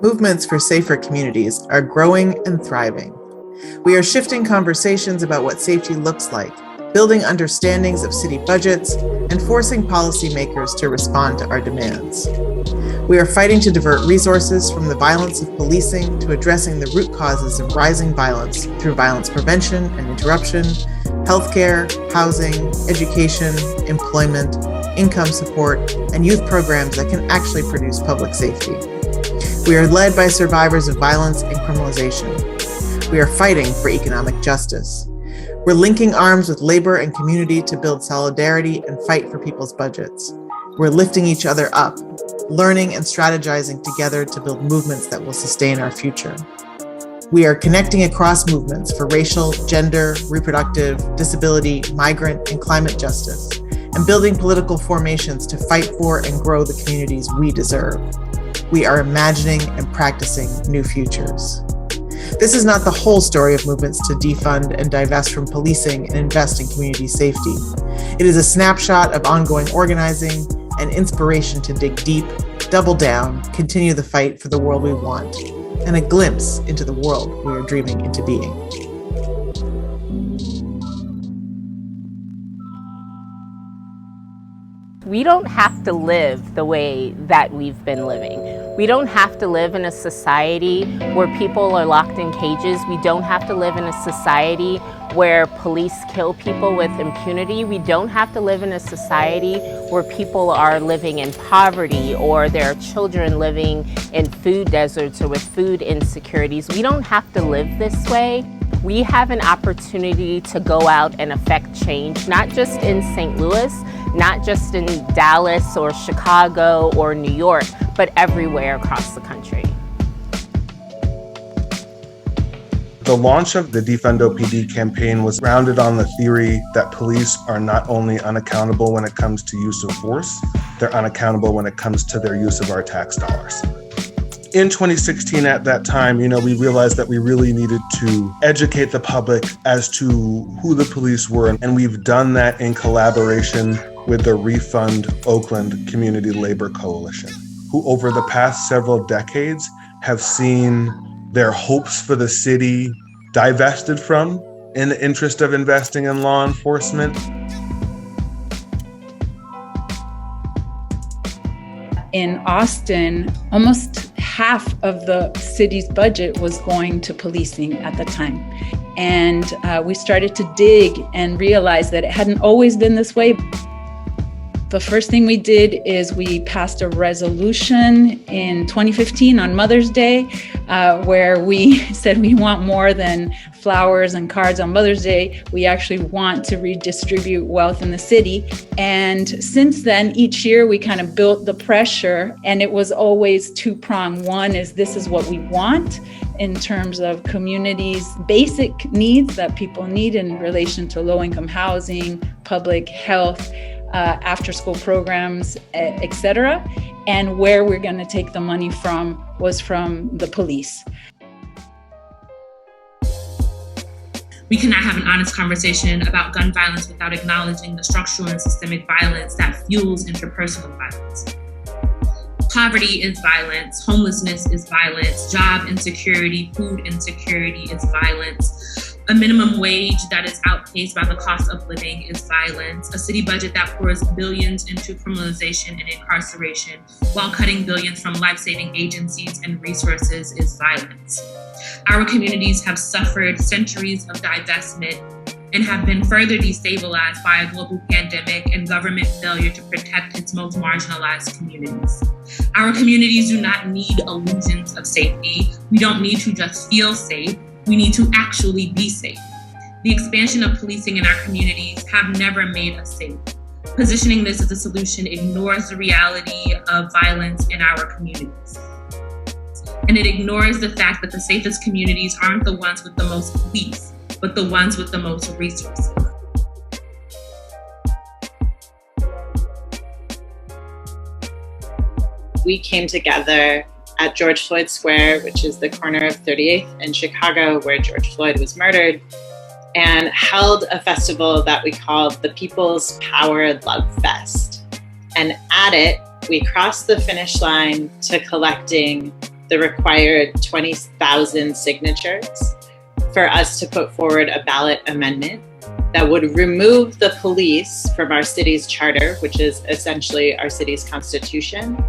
Movements for safer communities are growing and thriving. We are shifting conversations about what safety looks like, building understandings of city budgets, and forcing policymakers to respond to our demands. We are fighting to divert resources from the violence of policing to addressing the root causes of rising violence through violence prevention and interruption, healthcare, housing, education, employment, income support, and youth programs that can actually produce public safety. We are led by survivors of violence and criminalization. We are fighting for economic justice. We're linking arms with labor and community to build solidarity and fight for people's budgets. We're lifting each other up, learning and strategizing together to build movements that will sustain our future. We are connecting across movements for racial, gender, reproductive, disability, migrant, and climate justice, and building political formations to fight for and grow the communities we deserve. We are imagining and practicing new futures. This is not the whole story of movements to defund and divest from policing and invest in community safety. It is a snapshot of ongoing organizing and inspiration to dig deep, double down, continue the fight for the world we want, and a glimpse into the world we are dreaming into being. We don't have to live the way that we've been living. We don't have to live in a society where people are locked in cages. We don't have to live in a society where police kill people with impunity. We don't have to live in a society where people are living in poverty or there are children living in food deserts or with food insecurities. We don't have to live this way. We have an opportunity to go out and affect change, not just in St. Louis, not just in Dallas or Chicago or New York, but everywhere across the country. The launch of the Defund OPD campaign was grounded on the theory that police are not only unaccountable when it comes to use of force, they're unaccountable when it comes to their use of our tax dollars. In 2016, at that time, we realized that we really needed to educate the public as to who the police were. And we've done that in collaboration with the Refund Oakland Community Labor Coalition, who over the past several decades have seen their hopes for the city divested from in the interest of investing in law enforcement. In Austin, almost half of the city's budget was going to policing at the time. And we started to dig and realize that it hadn't always been this way. The first thing we did is we passed a resolution in 2015 on Mother's Day, where we said we want more than flowers and cards on Mother's Day. We actually want to redistribute wealth in the city. And since then, each year we kind of built the pressure, and it was always two-pronged. One is this is what we want in terms of communities' basic needs that people need in relation to low-income housing, public health, after-school programs, et cetera. And where we're going to take the money from was from the police. We cannot have an honest conversation about gun violence without acknowledging the structural and systemic violence that fuels interpersonal violence. Poverty is violence, homelessness is violence, job insecurity, food insecurity is violence. A minimum wage that is outpaced by the cost of living is violence. A city budget that pours billions into criminalization and incarceration while cutting billions from life-saving agencies and resources is violence. Our communities have suffered centuries of divestment and have been further destabilized by a global pandemic and government failure to protect its most marginalized communities. Our communities do not need illusions of safety. We don't need to just feel safe. We need to actually be safe. The expansion of policing in our communities have never made us safe. Positioning this as a solution ignores the reality of violence in our communities. And it ignores the fact that the safest communities aren't the ones with the most police, but the ones with the most resources. We came together at George Floyd Square, which is the corner of 38th in Chicago, where George Floyd was murdered, and held a festival that we called the People's Power Love Fest. And at it, we crossed the finish line to collecting the required 20,000 signatures for us to put forward a ballot amendment that would remove the police from our city's charter, which is essentially our city's constitution,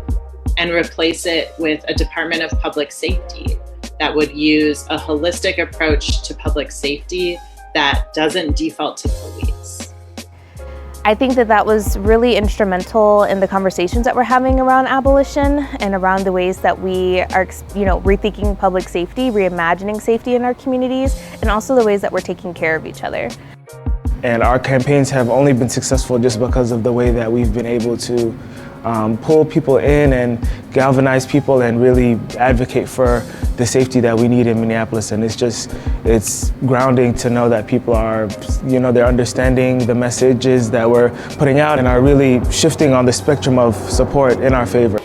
and replace it with a Department of Public Safety that would use a holistic approach to public safety that doesn't default to police. I think that was really instrumental in the conversations that we're having around abolition and around the ways that we are, rethinking public safety, reimagining safety in our communities, and also the ways that we're taking care of each other. And our campaigns have only been successful just because of the way that we've been able to pull people in and galvanize people and really advocate for the safety that we need in Minneapolis. And it's grounding to know that people are, they're understanding the messages that we're putting out and are really shifting on the spectrum of support in our favor.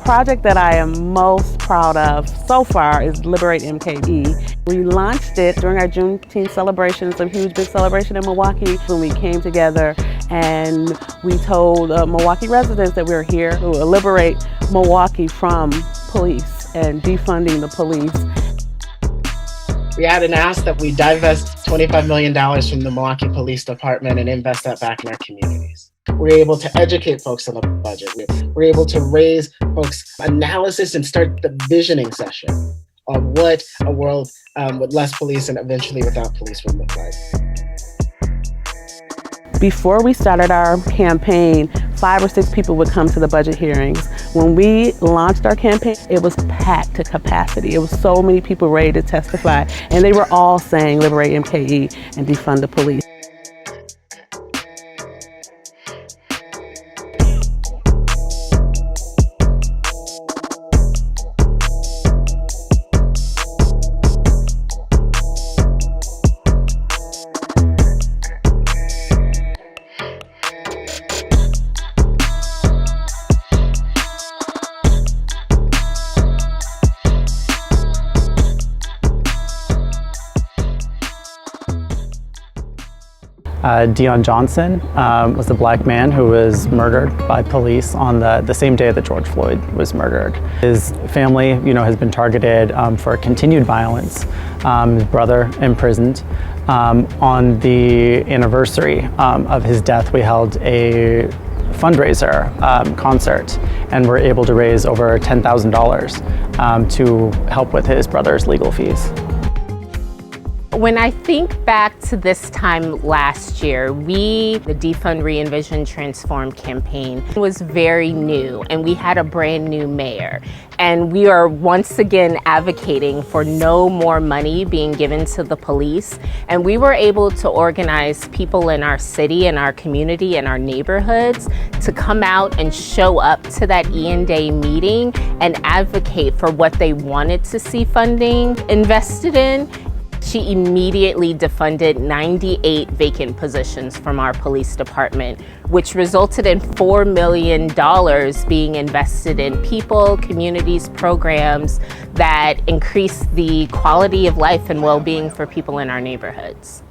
Project that I am most proud of so far is Liberate MKE. We launched it during our Juneteenth celebrations, a huge big celebration in Milwaukee, when we came together and we told Milwaukee residents that we were here to liberate Milwaukee from police and defunding the police. We had an ask that we divest $25 million from the Milwaukee Police Department and invest that back in our communities. We're able to educate folks on the budget. We're able to raise folks' analysis and start the visioning session of what a world with less police and eventually without police would look like. Before we started our campaign, 5 or 6 people would come to the budget hearings. When we launched our campaign, it was packed to capacity. It was so many people ready to testify, and they were all saying liberate MKE and defund the police. Dion Johnson was a black man who was murdered by police on the same day that George Floyd was murdered. His family, has been targeted for continued violence. His brother imprisoned. On the anniversary of his death, we held a fundraiser concert and were able to raise over $10,000 to help with his brother's legal fees. When I think back to this time last year, the Defund, Re-Envision, Transform campaign was very new, and we had a brand new mayor. And we are once again advocating for no more money being given to the police. And we were able to organize people in our city and our community and our neighborhoods to come out and show up to that Ian Day meeting and advocate for what they wanted to see funding invested in. She immediately defunded 98 vacant positions from our police department, which resulted in $4 million being invested in people, communities, programs that increase the quality of life and well-being for people in our neighborhoods.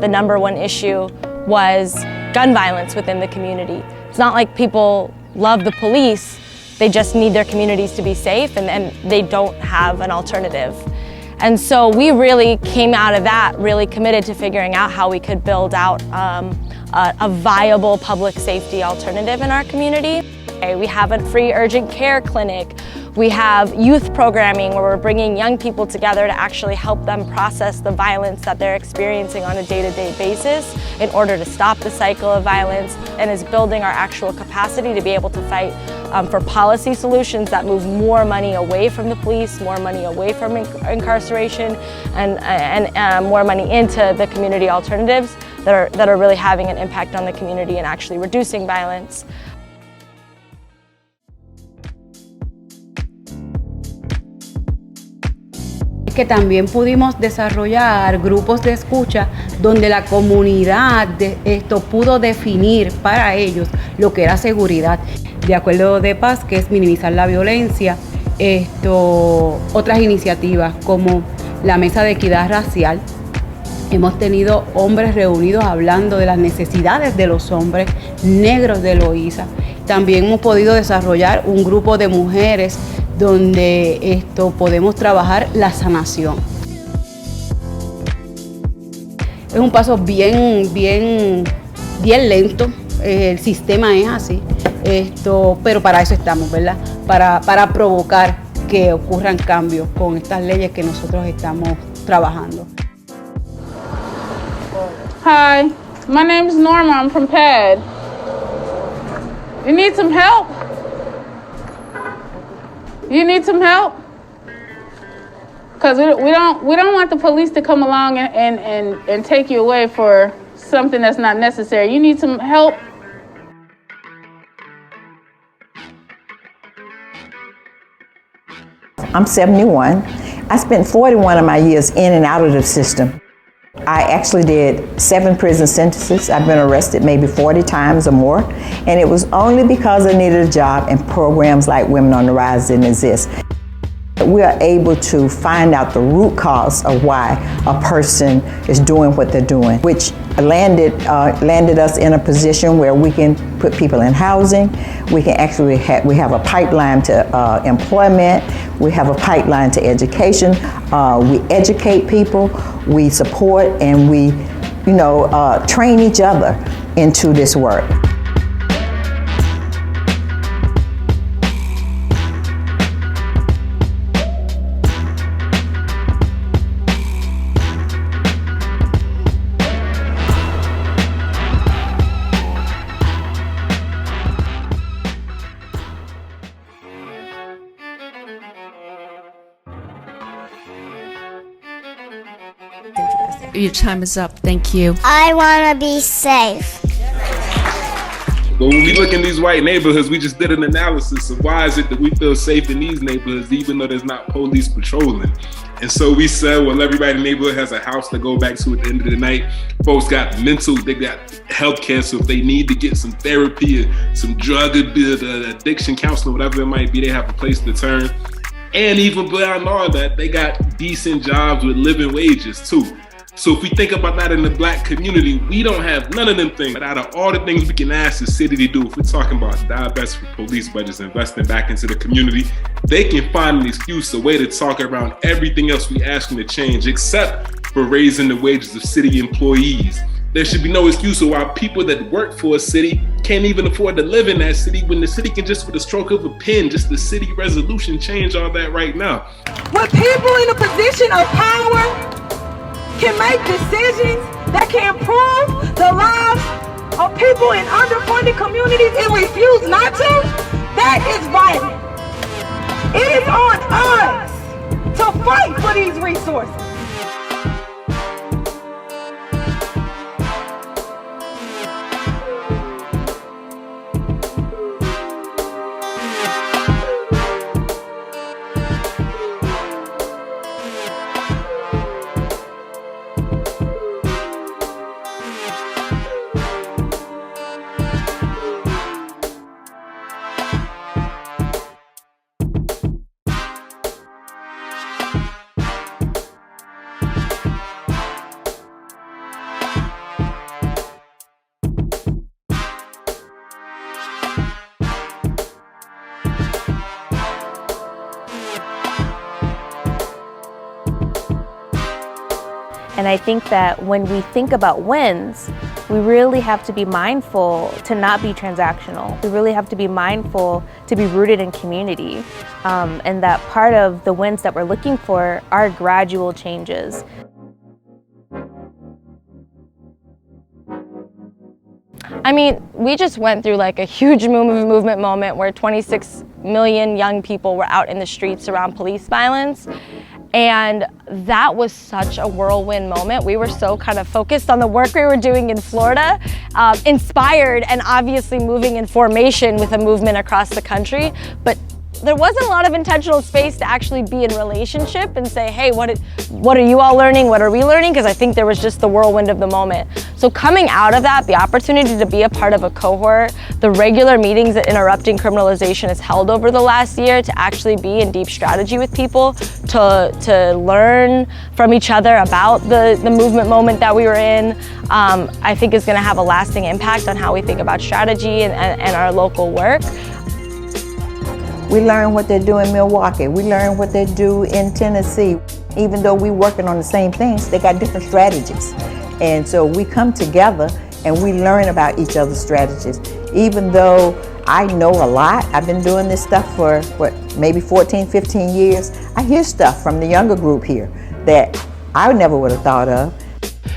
The number one issue was gun violence within the community. It's not like people love the police, they just need their communities to be safe and they don't have an alternative. And so we really came out of that really committed to figuring out how we could build out a viable public safety alternative in our community. We have a free urgent care clinic. We have youth programming where we're bringing young people together to actually help them process the violence that they're experiencing on a day-to-day basis in order to stop the cycle of violence, and is building our actual capacity to be able to fight for policy solutions that move more money away from the police, more money away from incarceration, and more money into the community alternatives that are really having an impact on the community and actually reducing violence. que también pudimos desarrollar grupos de escucha donde la comunidad pudo definir para ellos lo que era seguridad. De acuerdo de paz, que es minimizar la violencia, otras iniciativas como la Mesa de Equidad Racial. Hemos tenido hombres reunidos hablando de las necesidades de los hombres negros de Loíza. También hemos podido desarrollar un grupo de mujeres donde podemos trabajar la sanación. Es un paso bien lento, el sistema es así, pero para eso estamos, ¿verdad? Para provocar que ocurran cambios con estas leyes que nosotros estamos trabajando. Hi, my name is Norma. I'm from PAD. You need some help? You need some help? Because we don't want the police to come along and take you away for something that's not necessary. You need some help? I'm 71. I spent 41 of my years in and out of the system. I actually did 7 prison sentences. I've been arrested maybe 40 times or more, and it was only because I needed a job and programs like Women on the Rise didn't exist. We are able to find out the root cause of why a person is doing what they're doing, which landed us in a position where we can put people in housing. We can actually we have a pipeline to employment. We have a pipeline to education. We educate people. We support and we, train each other into this work. Your time is up. Thank you. I want to be safe. But when we look in these white neighborhoods, we just did an analysis of why is it that we feel safe in these neighborhoods, even though there's not police patrolling. And so we said, well, everybody in the neighborhood has a house to go back to at the end of the night. Folks got they got health care, so if they need to get some therapy or some drug addiction counseling, whatever it might be, they have a place to turn. And even beyond all that, they got decent jobs with living wages too. So if we think about that in the Black community, we don't have none of them things. But out of all the things we can ask the city to do, if we're talking about divestment for police budgets, investing back into the community, they can find an excuse, a way to talk around everything else we ask them to change, except for raising the wages of city employees. There should be no excuse of why people that work for a city can't even afford to live in that city when the city can just, with a stroke of a pen, just the city resolution, change all that right now. When people in a position of power can make decisions that can improve the lives of people in underfunded communities and refuse not to, that is violent. It is on us to fight for these resources. And I think that when we think about wins, we really have to be mindful to not be transactional. We really have to be mindful to be rooted in community. And that part of the wins that we're looking for are gradual changes. I mean, we just went through like a huge movement moment where 26 million young people were out in the streets around police violence. And that was such a whirlwind moment. We were so kind of focused on the work we were doing in Florida, inspired and obviously moving in formation with a movement across the country. But there wasn't a lot of intentional space to actually be in relationship and say, hey, what are you all learning? What are we learning? Because I think there was just the whirlwind of the moment. So coming out of that, the opportunity to be a part of a cohort, the regular meetings that Interrupting Criminalization has held over the last year to actually be in deep strategy with people, to learn from each other about the movement moment that we were in, I think is going to have a lasting impact on how we think about strategy and our local work. We learn what they do in Milwaukee. We learn what they do in Tennessee. Even though we're working on the same things, they got different strategies. And so we come together and we learn about each other's strategies. Even though I know a lot, I've been doing this stuff for maybe 14, 15 years, I hear stuff from the younger group here that I never would have thought of.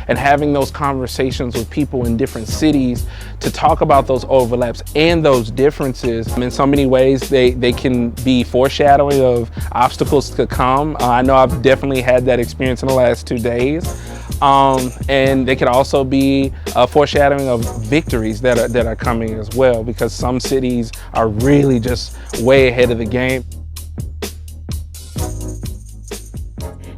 And having those conversations with people in different cities to talk about those overlaps and those differences. In so many ways, they can be foreshadowing of obstacles to come. I know I've definitely had that experience in the last 2 days. And they can also be a foreshadowing of victories that are coming as well, because some cities are really just way ahead of the game.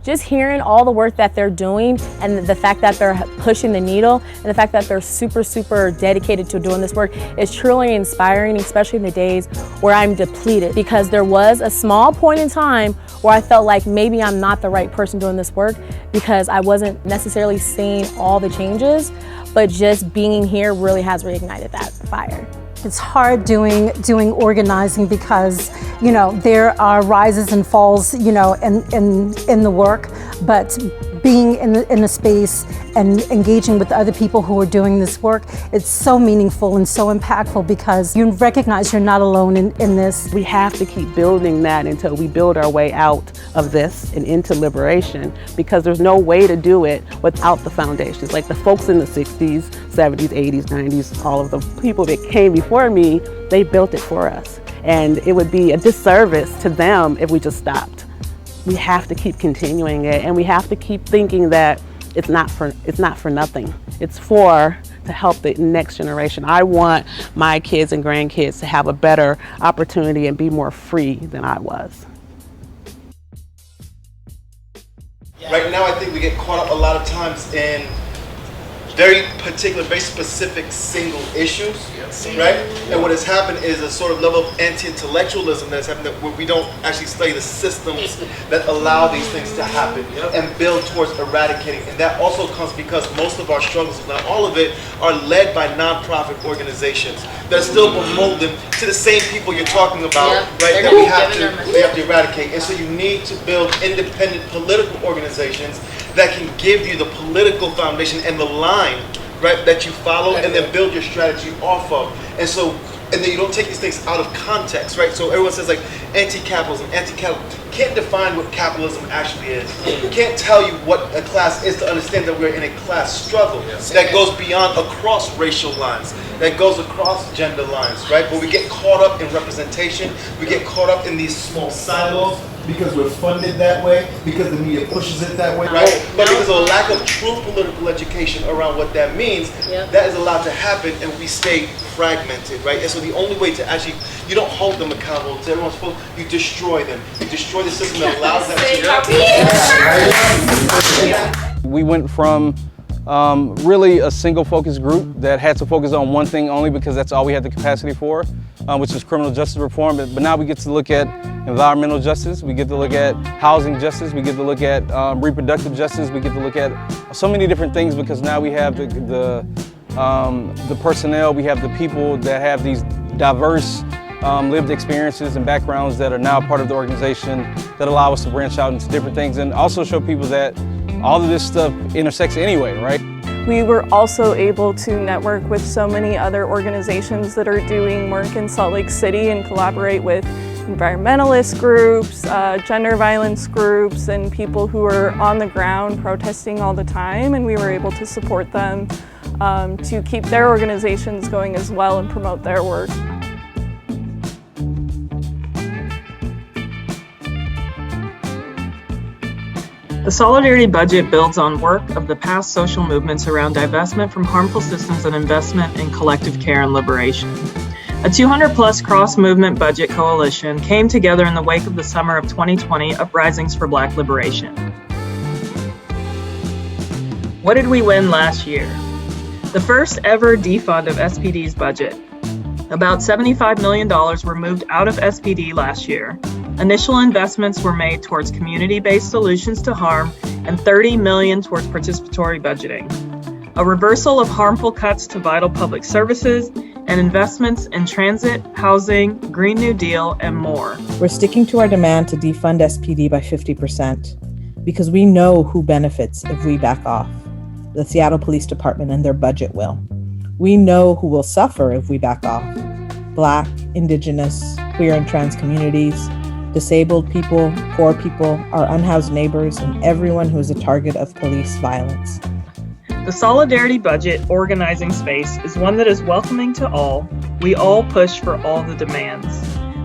Just hearing all the work that they're doing and the fact that they're pushing the needle and the fact that they're super, super dedicated to doing this work is truly inspiring, especially in the days where I'm depleted. Because there was a small point in time where I felt like maybe I'm not the right person doing this work because I wasn't necessarily seeing all the changes, but just being here really has reignited that fire. It's hard doing organizing because, you know, there are rises and falls, you know, in the work, but being in the space and engaging with other people who are doing this work, it's so meaningful and so impactful because you recognize you're not alone in this. We have to keep building that until we build our way out of this and into liberation, because there's no way to do it without the foundations. Like the folks in the 60s, 70s, 80s, 90s, all of the people that came before me, they built it for us. And it would be a disservice to them if we just stopped. We have to keep continuing it, and we have to keep thinking that it's not for nothing. It's to help the next generation. I want my kids and grandkids to have a better opportunity and be more free than I was. Right now, I think we get caught up a lot of times in very particular, very specific single issues, right? And what has happened is a sort of level of anti-intellectualism that's happened where we don't actually study the systems that allow these things to happen and build towards eradicating. And that also comes because most of our struggles, if not all of it, are led by nonprofit organizations that are still beholden to the same people you're talking about, right? That we have to eradicate. And so you need to build independent political organizations that can give you the political foundation and the line, right, that you follow and then build your strategy off of. And then you don't take these things out of context, right? So everyone says like anti-capitalism. Can't define what capitalism actually is. Can't tell you what a class is to understand that we're in a class struggle that goes beyond across racial lines, that goes across gender lines, right? But we get caught up in representation. We get caught up in these small silos because we're funded that way, because the media pushes it that way, right? But because of a lack of true political education around what that means, that is allowed to happen, and we stay fragmented, right? And so the only way to actually, you don't hold them accountable to everyone's fault, you destroy them. You destroy the system that allows them to. We went from really a single focus group that had to focus on one thing only because that's all we had the capacity for, which is criminal justice reform. But now we get to look at environmental justice, we get to look at housing justice, we get to look at reproductive justice, we get to look at so many different things because now we have the personnel, we have the people that have these diverse lived experiences and backgrounds that are now part of the organization that allow us to branch out into different things and also show people that all of this stuff intersects anyway, right? We were also able to network with so many other organizations that are doing work in Salt Lake City and collaborate with environmentalist groups, gender violence groups, and people who are on the ground protesting all the time, and we were able to support them to keep their organizations going as well and promote their work. The Solidarity Budget builds on work of the past social movements around divestment from harmful systems and investment in collective care and liberation. A 200-plus cross-movement budget coalition came together in the wake of the summer of 2020 uprisings for Black liberation. What did we win last year? The first ever defund of SPD's budget. About $75 million were moved out of SPD last year. Initial investments were made towards community-based solutions to harm and $30 million towards participatory budgeting. A reversal of harmful cuts to vital public services and investments in transit, housing, Green New Deal, and more. We're sticking to our demand to defund SPD by 50% because we know who benefits if we back off. The Seattle Police Department and their budget will. We know who will suffer if we back off. Black, Indigenous, queer and trans communities, disabled people, poor people, our unhoused neighbors, and everyone who is a target of police violence. The Solidarity Budget organizing space is one that is welcoming to all. We all push for all the demands.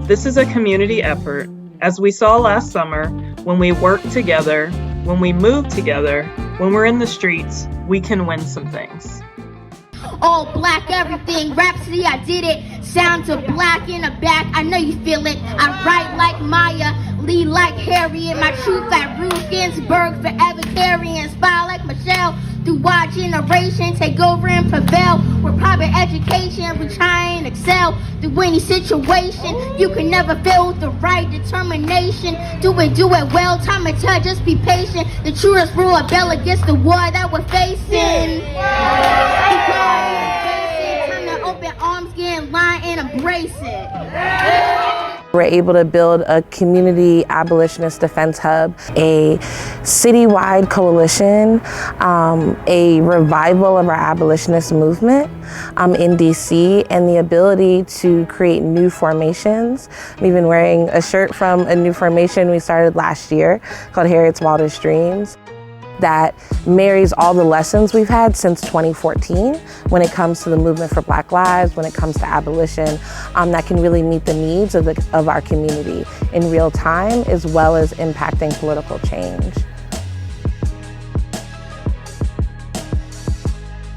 This is a community effort, as we saw last summer, when we work together, when we move together, when we're in the streets, we can win some things. All black, everything, Rhapsody, I did it. Sound to black in the back, I know you feel it. I write like Maya, lead like Harriet. My truth like Ruth Ginsburg, forever carrying. Inspire like Michelle, through our generation, take over and prevail. With private education, we try and excel. Through any situation, you can never fail with the right determination. Do it well, time to tell, just be patient. The truest rule of bell against the war that we're facing. Time to open arms, get in line and embrace it. We're able to build a community abolitionist defense hub, a citywide coalition, a revival of our abolitionist movement in DC, and the ability to create new formations. We've been wearing a shirt from a new formation we started last year called Harriet's Wildest Dreams, that marries all the lessons we've had since 2014 when it comes to the movement for Black lives, when it comes to abolition, that can really meet the needs of our community in real time, as well as impacting political change.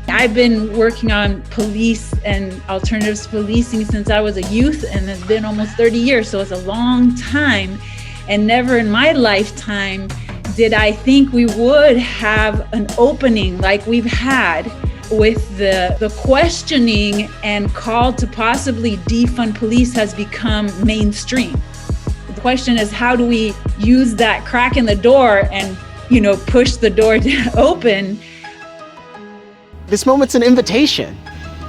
I've been working on police and alternatives policing since I was a youth, and it's been almost 30 years, so it's a long time. And never in my lifetime did I think we would have an opening like we've had with the questioning and call to possibly defund police has become mainstream. The question is, how do we use that crack in the door and, push the door open? This moment's an invitation.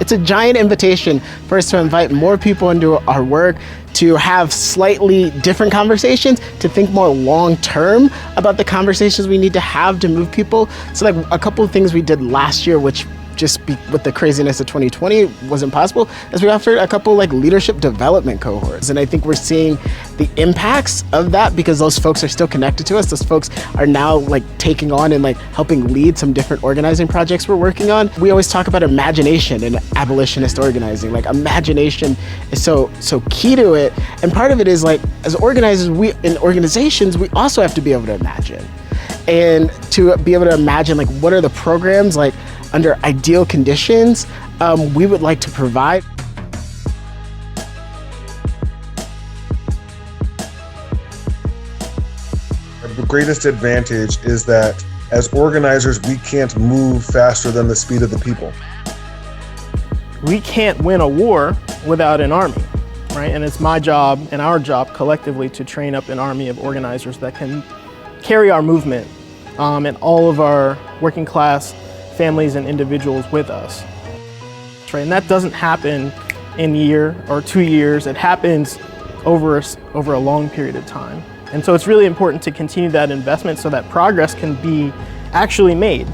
It's a giant invitation for us to invite more people into our work, to have slightly different conversations, to think more long-term about the conversations we need to have to move people. So like a couple of things we did last year, which with the craziness of 2020 wasn't possible, is we offered a couple like leadership development cohorts. And I think we're seeing the impacts of that because those folks are still connected to us. Those folks are now like taking on and like helping lead some different organizing projects we're working on. We always talk about imagination and abolitionist organizing. Like imagination is so key to it. And part of it is like, as organizers, in organizations, we also have to be able to imagine. And to be able to imagine like what are the programs like under ideal conditions we would like to provide. The greatest advantage is that as organizers, we can't move faster than the speed of the people. We can't win a war without an army, right? And it's my job and our job collectively to train up an army of organizers that can carry our movement and all of our working class families and individuals with us. Right? And that doesn't happen in a year or 2 years. It happens over a long period of time. And so it's really important to continue that investment so that progress can be actually made.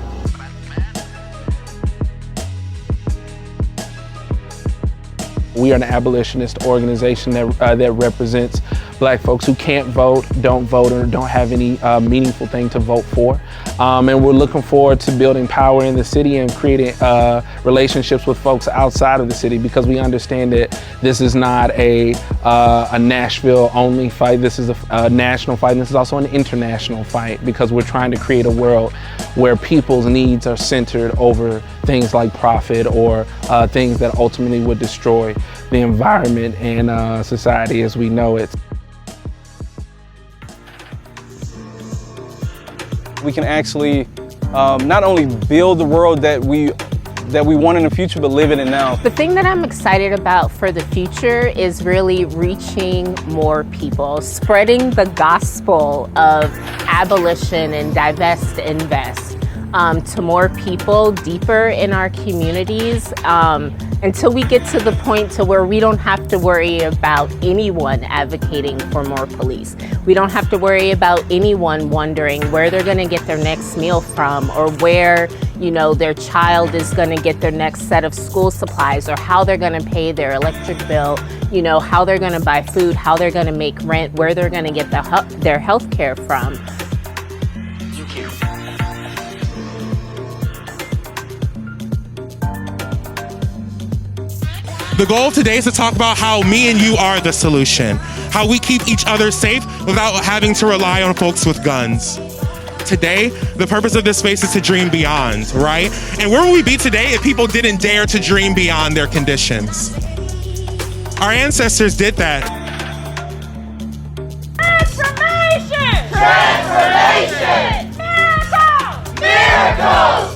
We are an abolitionist organization that represents Black folks who can't vote, don't vote, or don't have any meaningful thing to vote for. And we're looking forward to building power in the city and creating relationships with folks outside of the city, because we understand that this is not a Nashville only fight. This is a national fight, and this is also an international fight, because we're trying to create a world where people's needs are centered over things like profit or things that ultimately would destroy the environment and society as we know it. We can actually not only build the world that we want in the future, but live in it now. The thing that I'm excited about for the future is really reaching more people, spreading the gospel of abolition and divest, invest to more people deeper in our communities until we get to the point to where we don't have to worry about anyone advocating for more police. We don't have to worry about anyone wondering where they're going to get their next meal from, or where, you know, their child is going to get their next set of school supplies, or how they're going to pay their electric bill, you know, how they're going to buy food, how they're going to make rent, where they're going to get their health care from. The goal of today is to talk about how me and you are the solution, how we keep each other safe without having to rely on folks with guns. Today, the purpose of this space is to dream beyond, right? And where would we be today if people didn't dare to dream beyond their conditions? Our ancestors did that. Transformation! Transformation! Miracles! Miracles!